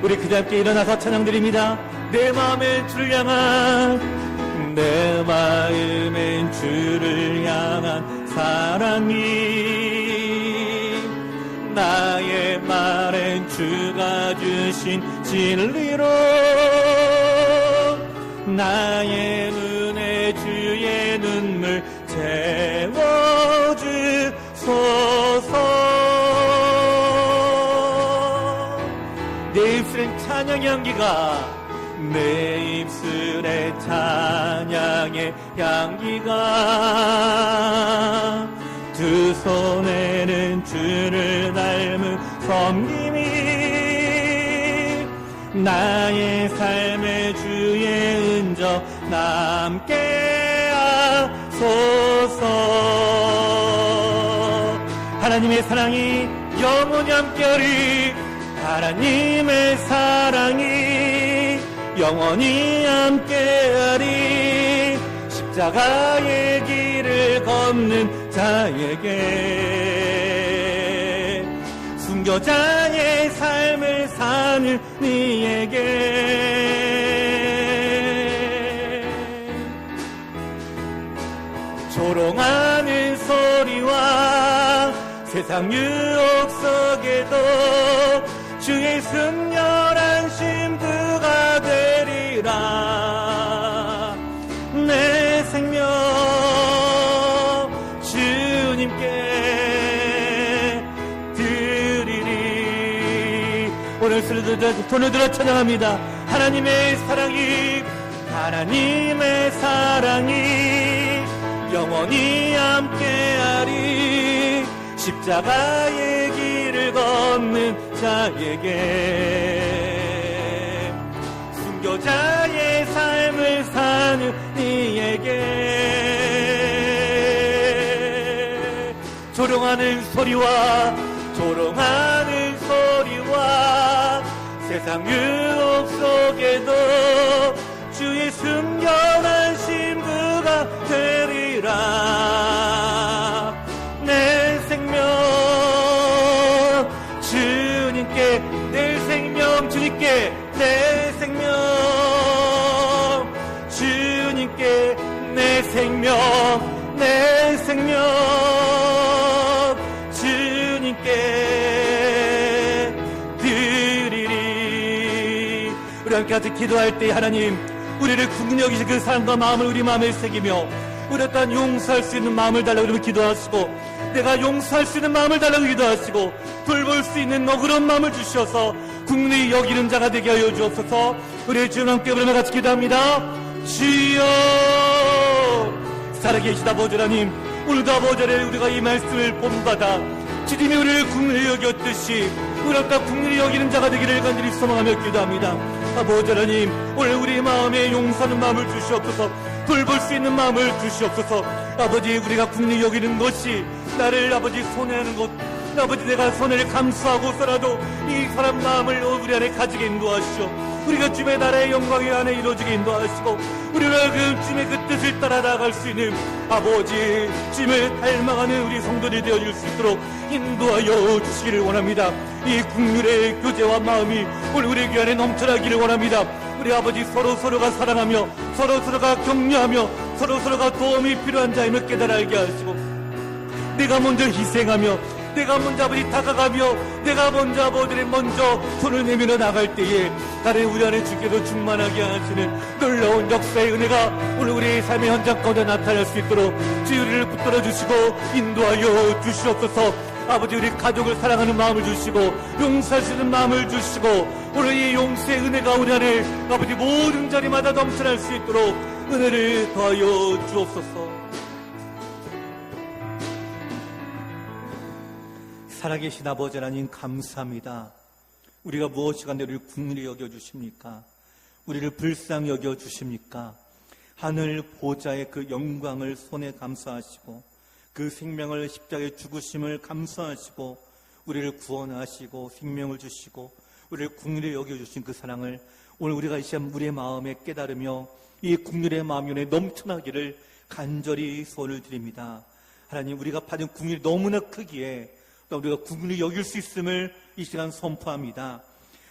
우리 그 함께 일어나서 찬양드립니다. 내 마음엔 주를 향한, 내 마음엔 주를 향한 사랑이, 나의 말엔 주가 주신 진리로 나의 눈에 주의 눈물 채워주소서. 내 입술엔 찬양의 향기가, 내 입술에 찬양의 향기가, 두 손에는 주를 닮은 섬김이 나의 삶의 주의 은저 남게 하소서. 하나님의 사랑이 영원히 함께하리. 하나님의 사랑이 영원히 함께하리. 십자가의 길을 걷는 자에게, 순교자의 삶을 사는 이에게, 조롱하는 소리와 세상 유혹 속에도 주의 순결한 신부가 되리라. 내 생명 주님께 드리리. 오늘 손을 들어 찬양합니다. 하나님의 사랑이, 하나님의 사랑이 영원히 함께하리. 십자가의 길을 걷는 자에게, 순교자의 삶을 사는 이에게, 조롱하는 소리와 세상 유혹 속에도 주의 순결한 신부가 되리라. 내 생명 주님께, 내 생명 주님께, 내 생명 주님께, 내 생명 주님께 드리리. 우리 함께 같이 기도할 때 하나님, 우리를 긍휼히 여기신 그 사랑과 마음을 우리 마음에 새기며 우리 또한 용서할 수 있는 마음을 달라고 그러면 기도하시고, 내가 용서할 수 있는 마음을 달라고 기도하시고, 돌볼 수 있는 너그러운 마음을 주셔서 긍휼히 여기는 자가 되게 하여 주옵소서. 우리의 주님 함께 그러면 같이 기도합니다. 주여, 살아계시다 아버지 하나님, 오늘도 아버지 하나님 우리가 이 말씀을 본받아 주님이 우리를 긍휼히 여겼듯이 우리 아까 긍휼히 여기는 자가 되기를 간절히 소망하며 기도합니다. 아버지 하나님, 오늘 우리 마음에 용서하는 마음을 주시옵소서. 돌볼 수 있는 마음을 주시옵소서. 아버지, 우리가 긍휼히 여기는 것이 나를 아버지 손해하는 것, 아버지 내가 손해를 감수하고서라도 이 사람 마음을 우리 안에 가지게 인도하시오. 우리가 주님의 나라의 영광이 안에 이루어지게 인도하시고, 우리가 그 주님의 그 뜻을 따라 나아갈 수 있는 아버지 주님을 닮아가는 우리 성도들이 되어줄 수 있도록 인도하여 주시기를 원합니다. 이 긍휼의 교제와 마음이 오늘 우리 귀 안에 넘쳐나기를 원합니다. 우리 아버지 서로가 사랑하며 서로가 격려하며 서로가 도움이 필요한 자임을 깨달아 알게 하시고, 내가 먼저 희생하며 내가 먼저 아버지 다가가며 내가 먼저 아버지를 먼저 손을 내밀어 나갈 때에 나를 우리 안에 주께도 충만하게 하시는 놀라운 역사의 은혜가 오늘 우리의 삶의 현장 가운데 나타날 수 있도록 주의를 붙들어 주시고 인도하여 주시옵소서. 아버지, 우리 가족을 사랑하는 마음을 주시고 용서할 수 있는 마음을 주시고, 오늘 이 용서의 은혜가 우리 안에 아버지 모든 자리마다 넘쳐날 수 있도록 은혜를 더하여 주옵소서. 살아계신 아버지 하나님, 감사합니다. 우리가 무엇이 간데 우리를 긍휼히 여겨주십니까? 우리를 불쌍히 여겨주십니까? 하늘 보좌의 그 영광을 손에 감사하시고, 그 생명을 십자가에 죽으심을 감사하시고, 우리를 구원하시고 생명을 주시고 우리를 긍휼히 여겨주신 그 사랑을 오늘 우리가 이 시간 우리의 마음에 깨달으며 이 긍휼의 마음이 넘쳐나기를 간절히 소원을 드립니다. 하나님, 우리가 받은 긍휼이 너무나 크기에 또 우리가 긍휼히 여길 수 있음을 이 시간 선포합니다.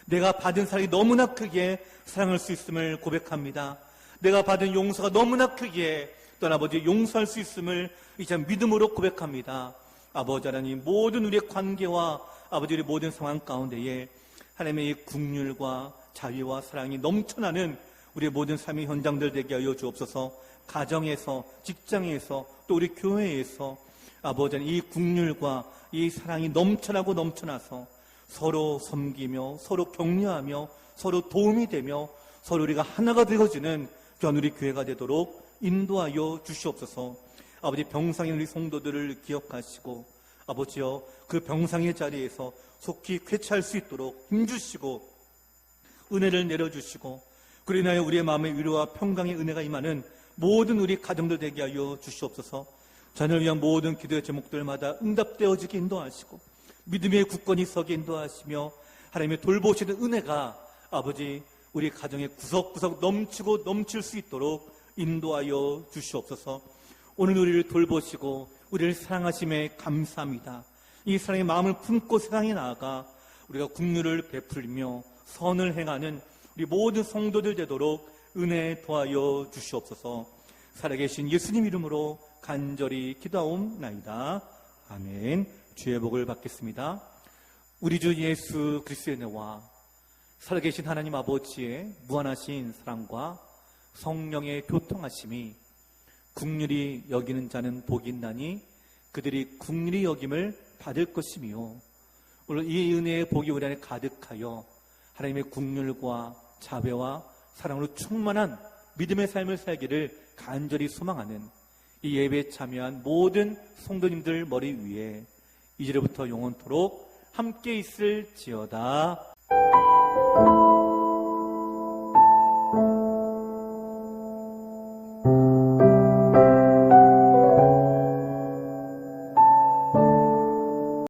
내가 받은 사랑이 너무나 크기에 사랑할 수 있음을 고백합니다. 내가 받은 용서가 너무나 크기에 또한 아버지 용서할 수 있음을 이 시간 믿음으로 고백합니다. 아버지 하나님, 모든 우리의 관계와 아버지 우리 모든 상황 가운데에 하나님의 이 긍휼과 자비와 사랑이 넘쳐나는 우리의 모든 삶의 현장들 되게 하여 주옵소서. 가정에서, 직장에서, 또 우리 교회에서 아버지 이 국률과 이 사랑이 넘쳐나고 넘쳐나서 서로 섬기며 서로 격려하며 서로 도움이 되며 서로 우리가 하나가 되어지는 귀한 우리 교회가 되도록 인도하여 주시옵소서. 아버지 병상인 우리 성도들을 기억하시고 아버지여 그 병상의 자리에서 속히 쾌차할 수 있도록 힘주시고 은혜를 내려주시고 그로 인하여 우리의 마음의 위로와 평강의 은혜가 임하는 모든 우리 가정들 되게 하여 주시옵소서. 자녀를 위한 모든 기도의 제목들마다 응답되어지게 인도하시고 믿음의 굳건히 서게 인도하시며 하나님의 돌보시는 은혜가 아버지 우리 가정의 구석구석 넘치고 넘칠 수 있도록 인도하여 주시옵소서. 오늘 우리를 돌보시고 우리를 사랑하심에 감사합니다. 이 사랑의 마음을 품고 세상에 나아가 우리가 국률을 베풀며 선을 행하는 우리 모든 성도들 되도록 은혜 도하여 주시옵소서. 살아계신 예수님 이름으로 간절히 기도하옵나이다. 아멘. 주의 복을 받겠습니다. 우리 주 예수 그리스도의 은혜와 살아계신 하나님 아버지의 무한하신 사랑과 성령의 교통하심이 국률이 여기는 자는 복이 있나니 그들이 국률이 여김을 받을 것이며 오늘 이 은혜의 복이 우리 안에 가득하여 하나님의 국률과 자비와 사랑으로 충만한 믿음의 삶을 살기를 간절히 소망하는 이 예배에 참여한 모든 성도님들 머리 위에 이제부터 영원토록 함께 있을지어다.